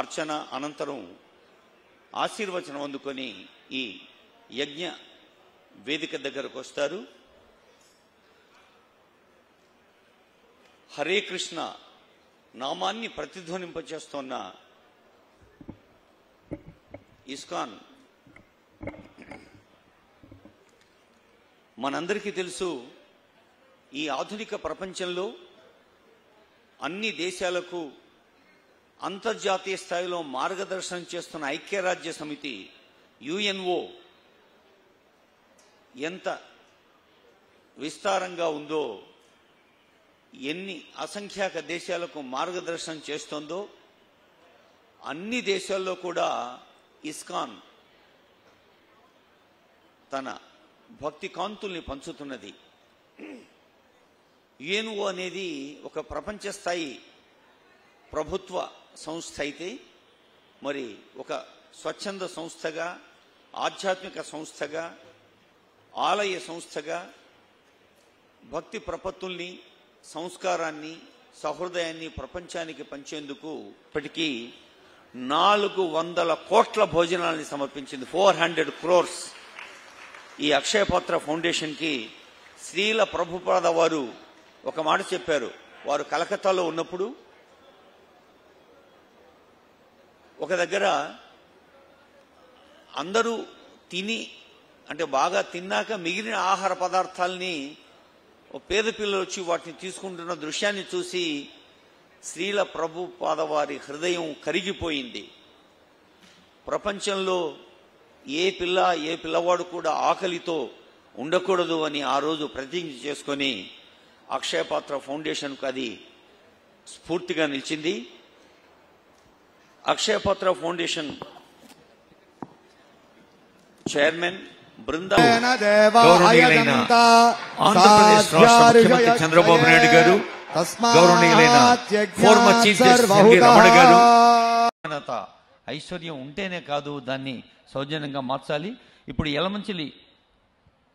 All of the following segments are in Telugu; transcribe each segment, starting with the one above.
అర్చన అనంతరం ఆశీర్వచనం అందుకొని ఈ యజ్ఞ వేదిక దగ్గరకు వస్తారు. హరే కృష్ణ నామాన్ని ప్రతిధ్వనింపచేస్తున్న ఇస్కాన్ మనందరికీ తెలుసు, ఈ ఆధునిక ప్రపంచంలో అన్ని దేశాలకు అంతర్జాతీయ స్థాయిలో మార్గదర్శనం చేస్తున్న ఐక్యరాజ్య సమితి యుఎన్ఓ ఎంత విస్తారంగా ఉందో, ఎన్ని అసంఖ్యాక దేశాలకు మార్గదర్శనం చేస్తుందో, అన్ని దేశాల్లో కూడా ఇస్కాన్ తన భక్తి కాంతుల్ని పంచుతున్నది. యుఎన్ఓ అనేది ఒక ప్రపంచ స్థాయి ప్రభుత్వ సంస్థ అయితే, మరి ఒక స్వచ్ఛంద సంస్థగా, ఆధ్యాత్మిక సంస్థగా, ఆలయ సంస్థగా భక్తి ప్రపత్తుల్ని, సంస్కారాన్ని, సహృదయాన్ని ప్రపంచానికి పంచేందుకు ఇప్పటికీ 400 కోట్ల భోజనాలని సమర్పించింది. 400 crores. ఈ అక్షయపాత్ర ఫౌండేషన్కి శ్రీల ప్రభుపాద వారు ఒక మాట చెప్పారు. వారు కలకత్తాలో ఉన్నప్పుడు ఒక దగ్గర అందరూ తిని, అంటే బాగా తిన్నాక మిగిలిన ఆహార పదార్థాలని పేద పిల్లలు వచ్చి వాటిని తీసుకుంటున్న దృశ్యాన్ని చూసి శ్రీల ప్రభుపాద వారి హృదయం కరిగిపోయింది. ప్రపంచంలో ఏ పిల్లవాడు కూడా ఆకలితో ఉండకూడదు అని ఆ రోజు ప్రతిజ్ఞ చేసుకొని అక్షయపాత్ర ఫౌండేషన్కు అది స్ఫూర్తిగా నిలిచింది. అక్షయపాత్ర ఫౌండేషన్ చైర్మన్ బృందా గౌరవనీయులైన ఆంధ్రప్రదేశ్ రాష్ట్ర ముఖ్యమంత్రి చంద్రబాబు నాయుడు గారు, గౌరవనీయులైన former chief justice NV Ramana గారు, ఐశ్వర్యం ఉంటేనే కాదు, దాన్ని సౌజన్యంగా మార్చాలి. ఇప్పుడు యలమంచిలి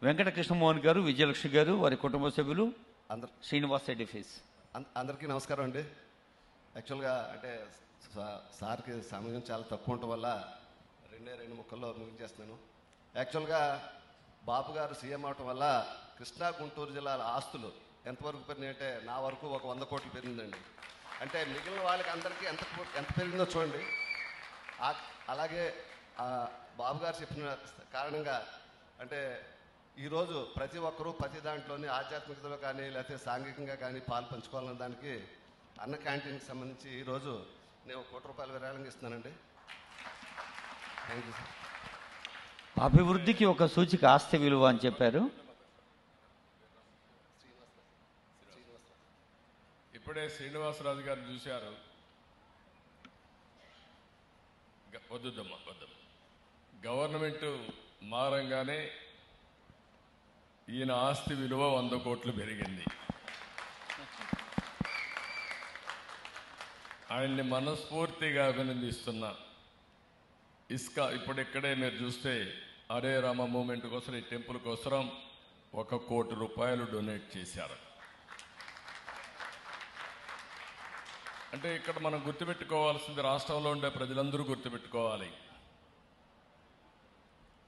వెంకటకృష్ణమోహన్ గారు, విజయలక్ష్మి గారు, వారి కుటుంబ సభ్యులు, శ్రీనివాస్ రెడ్డి ఫేస్. అందరికీ నమస్కారం అండి. యాక్చువల్గా అంటే సార్కి సమయం చాలా తక్కువ ఉండటం వల్ల 2 ముక్కల్లో ముగించేస్తున్నాను. యాక్చువల్గా బాబు గారు సీఎం అవటం వల్ల కృష్ణా గుంటూరు జిల్లాల ఆస్తులు ఎంతవరకు పెరిగినాయంటే నా వరకు ఒక 100 కోట్లు పెరిగిందండి. అంటే మిగిలిన వాళ్ళకి అందరికీ ఎంత పెరిగిందో చూడండి. అలాగే బాబు గారు చెప్పిన కారణంగా అంటే ఈరోజు ప్రతి ఒక్కరూ ప్రతి దాంట్లోని ఆధ్యాత్మికతలో కానీ లేకపోతే సాంఘికంగా కానీ పాలు పంచుకోవాలన్న దానికి అన్న క్యాంటీన్కి సంబంధించి ఈరోజు నేను 1 కోటి రూపాయలు విరాళంగా ఇస్తున్నానండి. Thank you sir. అభివృద్ధికి ఒక సూచిక ఆస్తి విలువ అని చెప్పారు. ఇప్పుడే శ్రీనివాసరాజు గారు చూశారు. వద్దుద్దమ్మా వద్దమ్మా. గవర్నమెంట్ మారంగానే ఈయన ఆస్తి విలువ 100 కోట్లు పెరిగింది. ఆయన్ని మనస్ఫూర్తిగా అభినందిస్తున్నా. ఇప్పుడు ఇక్కడే మీరు చూస్తే హరే రామ మూమెంట్ కోసం, ఈ టెంపుల్ కోసం 1 కోటి రూపాయలు డొనేట్ చేశారు. అంటే ఇక్కడ మనం గుర్తుపెట్టుకోవాల్సింది, రాష్ట్రంలో ఉండే ప్రజలందరూ గుర్తుపెట్టుకోవాలి,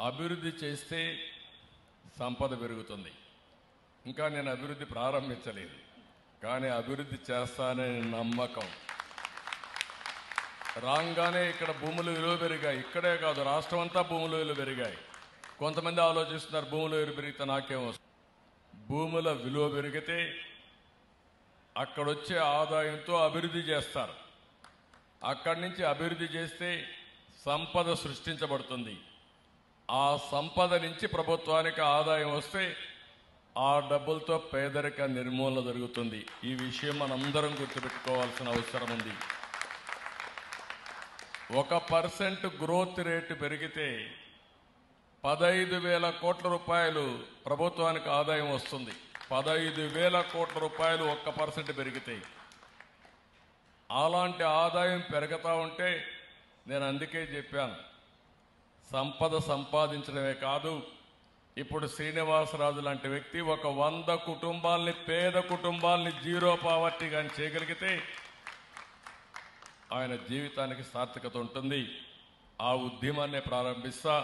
అభివృద్ధి చేస్తే సంపద పెరుగుతుంది. ఇంకా నేను అభివృద్ధి ప్రారంభించలేదు, కానీ అభివృద్ధి చేస్తాననే నమ్మకం. రాగానే ఇక్కడ భూముల విలువ పెరిగాయి. ఇక్కడే కాదు, రాష్ట్రం అంతా భూముల విలువ పెరిగాయి. కొంతమంది ఆలోచిస్తున్నారు భూముల విలువ పెరిగితే నాకేం వస్తుంది. భూముల విలువ పెరిగితే అక్కడొచ్చే ఆదాయంతో అభివృద్ధి చేస్తారు. అక్కడి నుంచి అభివృద్ధి చేస్తే సంపద సృష్టించబడుతుంది. ఆ సంపద నుంచి ప్రభుత్వానికి ఆదాయం వస్తే ఆ డబ్బులతో పేదరిక నిర్మూలన జరుగుతుంది. ఈ విషయం మనందరం గుర్తుపెట్టుకోవాల్సిన అవసరం ఉంది. 1% గ్రోత్ రేటు పెరిగితే 15,000 కోట్ల రూపాయలు ప్రభుత్వానికి ఆదాయం వస్తుంది. 15,000 కోట్ల రూపాయలు 1% పెరిగితాయి. అలాంటి ఆదాయం పెరుగుతూ ఉంటే నేను అందుకే చెప్పాను, సంపద సంపాదించడమే కాదు, ఇప్పుడు శ్రీనివాసరాజు లాంటి వ్యక్తి ఒక 100 కుటుంబాలని, పేద కుటుంబాలని జీరో పావర్టీ కానీ చేయగలిగితే ఆయన జీవితానికి సార్థకత ఉంటుంది. ఆ ఉద్యమాన్ని ప్రారంభిస్తా.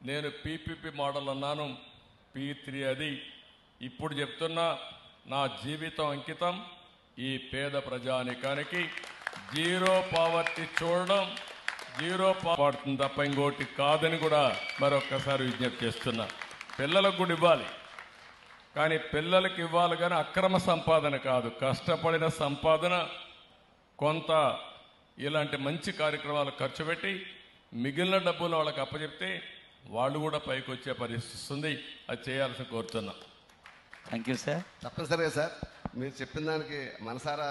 నేను పీపీపీ మోడల్ అన్నాను, P3 అది. ఇప్పుడు చెప్తున్నా, నా జీవితం అంకితం ఈ పేద ప్రజానికానికి. జీరో పావర్టీ చూడడం, జీరో పావర్టీ తప్ప ఇంకోటి కాదని కూడా మరొక్కసారి విజ్ఞప్తి చేస్తున్నా. పిల్లలకు కూడా ఇవ్వాలి, కానీ పిల్లలకి ఇవ్వాలి కానీ అక్రమ సంపాదన కాదు, కష్టపడిన సంపాదన. కొంత ఇలాంటి మంచి కార్యక్రమాలు ఖర్చు పెట్టి మిగిలిన డబ్బులు వాళ్ళకి అప్పచెప్తే వాళ్ళు కూడా పైకి వచ్చే పరిస్థితి వస్తుంది. అది చేయాల్సి కోరుతున్నా. Thank you sir. తప్పనిసరిగా సార్, మీరు చెప్పిన దానికి మనసారా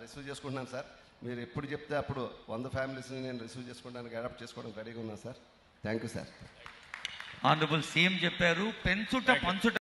రిసీవ్ చేసుకుంటున్నాను సార్. మీరు ఎప్పుడు చెప్తే అప్పుడు 100 ఫ్యామిలీస్ని నేను రిసీవ్ చేసుకోవడానికి అడాప్ట్ చేసుకోవడానికి రెడీగా ఉన్నాను sir. Thank you sir. Honourable CM చెప్పారు, పెంచుట పంచుట